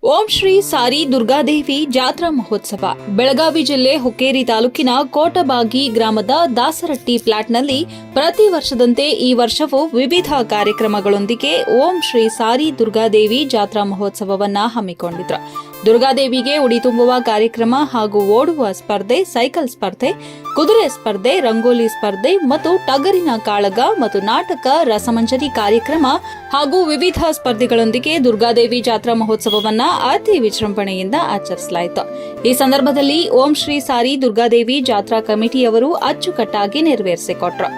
ಓಂ ಶ್ರೀ ಸಾರಿ ದುರ್ಗಾದೇವಿ ಜಾತ್ರಾ ಮಹೋತ್ಸವ ಬೆಳಗಾವಿ ಜಿಲ್ಲೆ ಹುಕ್ಕೇರಿ ತಾಲೂಕಿನ ಕೋಟಬಾಗಿ ಗ್ರಾಮದ ದಾಸರಟ್ಟಿ ಫ್ಲಾಟ್ನಲ್ಲಿ ಪ್ರತಿ ವರ್ಷದಂತೆ ಈ ವರ್ಷವೂ ವಿವಿಧ ಕಾರ್ಯಕ್ರಮಗಳೊಂದಿಗೆ ಓಂ ಶ್ರೀ ಸಾರಿ ದುರ್ಗಾದೇವಿ ಜಾತ್ರಾ ಮಹೋತ್ಸವವನ್ನು ಹಮ್ಮಿಕೊಂಡಿದ್ರು. ದುರ್ಗಾದೇವಿಗೆ ಉಡಿ ತುಂಬುವ ಕಾರ್ಯಕ್ರಮ ಹಾಗೂ ಓಡುವ ಸ್ಪರ್ಧೆ, ಸೈಕಲ್ ಸ್ಪರ್ಧೆ, ಕುದುರೆ ಸ್ಪರ್ಧೆ, ರಂಗೋಲಿ ಸ್ಪರ್ಧೆ ಮತ್ತು ಟಗರಿನ ಕಾಳಗ ಮತ್ತು ನಾಟಕ, ರಸಮಂಜರಿ ಕಾರ್ಯಕ್ರಮ ಹಾಗೂ ವಿವಿಧ ಸ್ಪರ್ಧೆಗಳೊಂದಿಗೆ ದುರ್ಗಾದೇವಿ ಜಾತ್ರಾ ಮಹೋತ್ಸವವನ್ನ ಅತಿ ವಿಜೃಂಭಣೆಯಿಂದ ಆಚರಿಸಲಾಯಿತು. ಈ ಸಂದರ್ಭದಲ್ಲಿ ಓಂ ಶ್ರೀ ಸಾರಿ ದುರ್ಗಾದೇವಿ ಜಾತ್ರಾ ಕಮಿಟಿಯವರು ಅಚ್ಚುಕಟ್ಟಾಗಿ ನೆರವೇರಿಸಿಕೊಟ್ರು.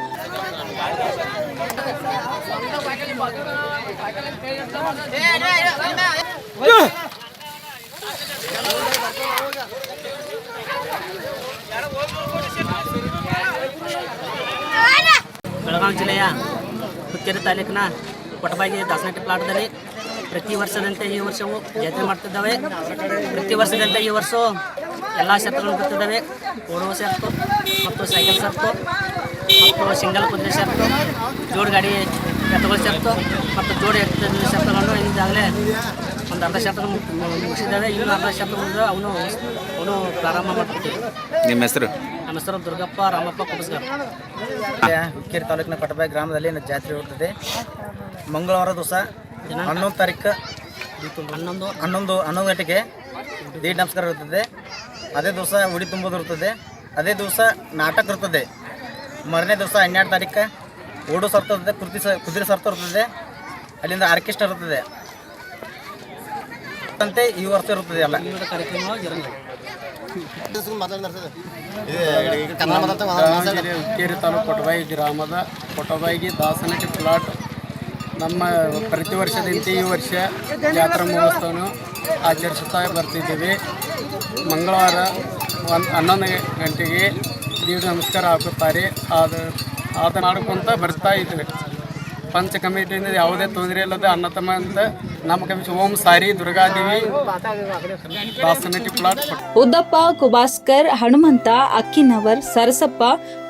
ಬೆಳಗಾವಿ ಜಿಲ್ಲೆಯ ಹುಕ್ಕೇರಿ ತಾಲೂಕಿನ ಕೋಟಬಾಗಿ ದಾಸರಟ್ಟಿ ಪ್ಲಾಟ್ದಲ್ಲಿ ಪ್ರತಿ ವರ್ಷದಂತೆ ಈ ವರ್ಷವೂ ಜಾತ್ರೆ ಮಾಡ್ತಿದ್ದಾವೆ. ಪ್ರತಿ ವರ್ಷದಂತೆ ಈ ವರ್ಷ ಎಲ್ಲ ಶರ್ತುಗಳು ಬರ್ತಿದ್ದಾವೆ. ಓಡುವ ಶರ್ತು ಮತ್ತು ಸೈಕಲ್ ಶರ್ತು ಮತ್ತು ಸಿಂಗಲ್ ಕುದುರೆ ಶರ್ತು, ಜೋಡಿ ಗಾಡಿ ಎತ್ತುಗಳ ಶರ್ತು ಮತ್ತು ಜೋಡಿ ಎತ್ತುಗಳ ಶರ್ತುಗಳನ್ನು ಈಗಾಗಲೇ ಒಂದು ಅರ್ಧ ಶರ್ತು ಮುಗಿಸಿದ್ದಾವೆ. ಇನ್ನು ಅರ್ಧ ಶರ್ತು ಅವನು ಪ್ರಾರಂಭ ಮಾಡ್ತಿದ್ದೀವಿ. ನಿಮ್ಮ ಹೆಸರು? ನಮ್ಮ ಹೆಸರು ದುರ್ಗಪ್ಪ ರಾಮಪ್ಪ ಕುಬಸ್ಗರ್. ಹುಕ್ಕೇರಿ ತಾಲೂಕಿನ ಕೋಟಬಾಗಿ ಗ್ರಾಮದಲ್ಲಿ ಜಾತ್ರೆ ಇರುತ್ತದೆ. ಮಂಗಳವಾರ ದಿವಸ 11 ತಾರೀಕು 11 ಗಂಟೆಗೆ ದೀಡ್ ನಮಸ್ಕಾರ ಇರುತ್ತದೆ. ಅದೇ ದಿವಸ ಉಡಿ ತುಂಬೋದು ಇರ್ತದೆ. ಅದೇ ದಿವಸ ನಾಟಕ ಇರ್ತದೆ. ಮರನೇ ದಿವಸ 12 ತಾರೀಕು ಓಡು ಸರ್ತ ಇರ್ತದೆ, ಕುದುರೆ ಸರ್ತ ಇರ್ತದೆ. ಅಲ್ಲಿಂದ ಆರ್ಕೆಸ್ಟ್ರಾ ಇರ್ತದೆ ಅಂತೆ ಈ ವರ್ಷ ಇರುತ್ತದೆ. ಎಲ್ಲ ಹುಕ್ಕೇರಿ ತಾಲೂಕು ಕೋಟಬಾಗಿ ಗ್ರಾಮದ ಕೋಟಬಾಗಿ ದಾಸರಟ್ಟಿ ಪ್ಲಾಟ್ ನಮ್ಮ ಪ್ರತಿ ವರ್ಷದಂತೆ ಈ ವರ್ಷ ಜಾತ್ರಾ ಮಹೋತ್ಸವವನ್ನು ಆಚರಿಸುತ್ತಾ ಬರ್ತಿದ್ದೀವಿ. ಮಂಗಳವಾರ 11 ಗಂಟೆಗೆ ದೀಡ್ ನಮಸ್ಕಾರ ಹಾಕುತ್ತಾರೆ. ಆದ ಮಾಡ್ಕೊಂತ ಬರ್ತಾ ಇದ್ದೀವಿ. ಪಂಚ ಕಮಿಟಿಯಿಂದ ಯಾವುದೇ ತೊಂದರೆ ಇಲ್ಲದೆ ಅನ್ನತಮ್ಮ ಅಂತ ನಮ್ಮ ಕಮಿಟಿ ಓಂ ಸಾರಿ ದುರ್ಗಾದೇವಿ ದಾಸರಟ್ಟಿ ಪ್ಲಾಟ್. ಉದ್ದಪ್ಪ ಕುಬಾಸ್ಕರ್, ಹನುಮಂತ ಅಕ್ಕಿನವರ್, ಸರಸಪ್ಪ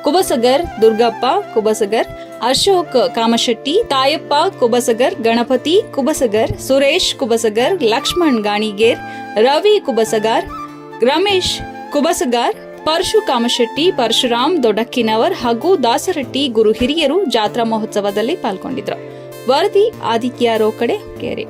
ಕುಬಸಗರ್, ದುರ್ಗಪ್ಪ ಕುಬಸಗರ್, ಅಶೋಕ್ ಕಾಮಶೆಟ್ಟಿ, ತಾಯಪ್ಪ ಕುಬಸಗರ್, ಗಣಪತಿ ಕುಬಸಗರ್, ಸುರೇಶ್ ಕುಬಸಗರ್, ಲಕ್ಷ್ಮಣ್ ಗಾಣಿಗೇರ್, ರವಿ ಕುಬಸಗಾರ್, ರಮೇಶ್ ಕುಬಸಗಾರ್, ಪರಶು ಕಾಮಶೆಟ್ಟಿ, ಪರಶುರಾಮ್ ದೊಡ್ಡಕ್ಕಿನವರ್ ಹಾಗೂ ದಾಸರಟ್ಟಿ ಗುರು ಹಿರಿಯರು ಜಾತ್ರಾ ಮಹೋತ್ಸವದಲ್ಲಿ ಪಾಲ್ಗೊಂಡಿದ್ರು. ವರದಿ ಆದಿತ್ಯ ರೋಕಡೆ, ಹುಕ್ಕೇರಿ.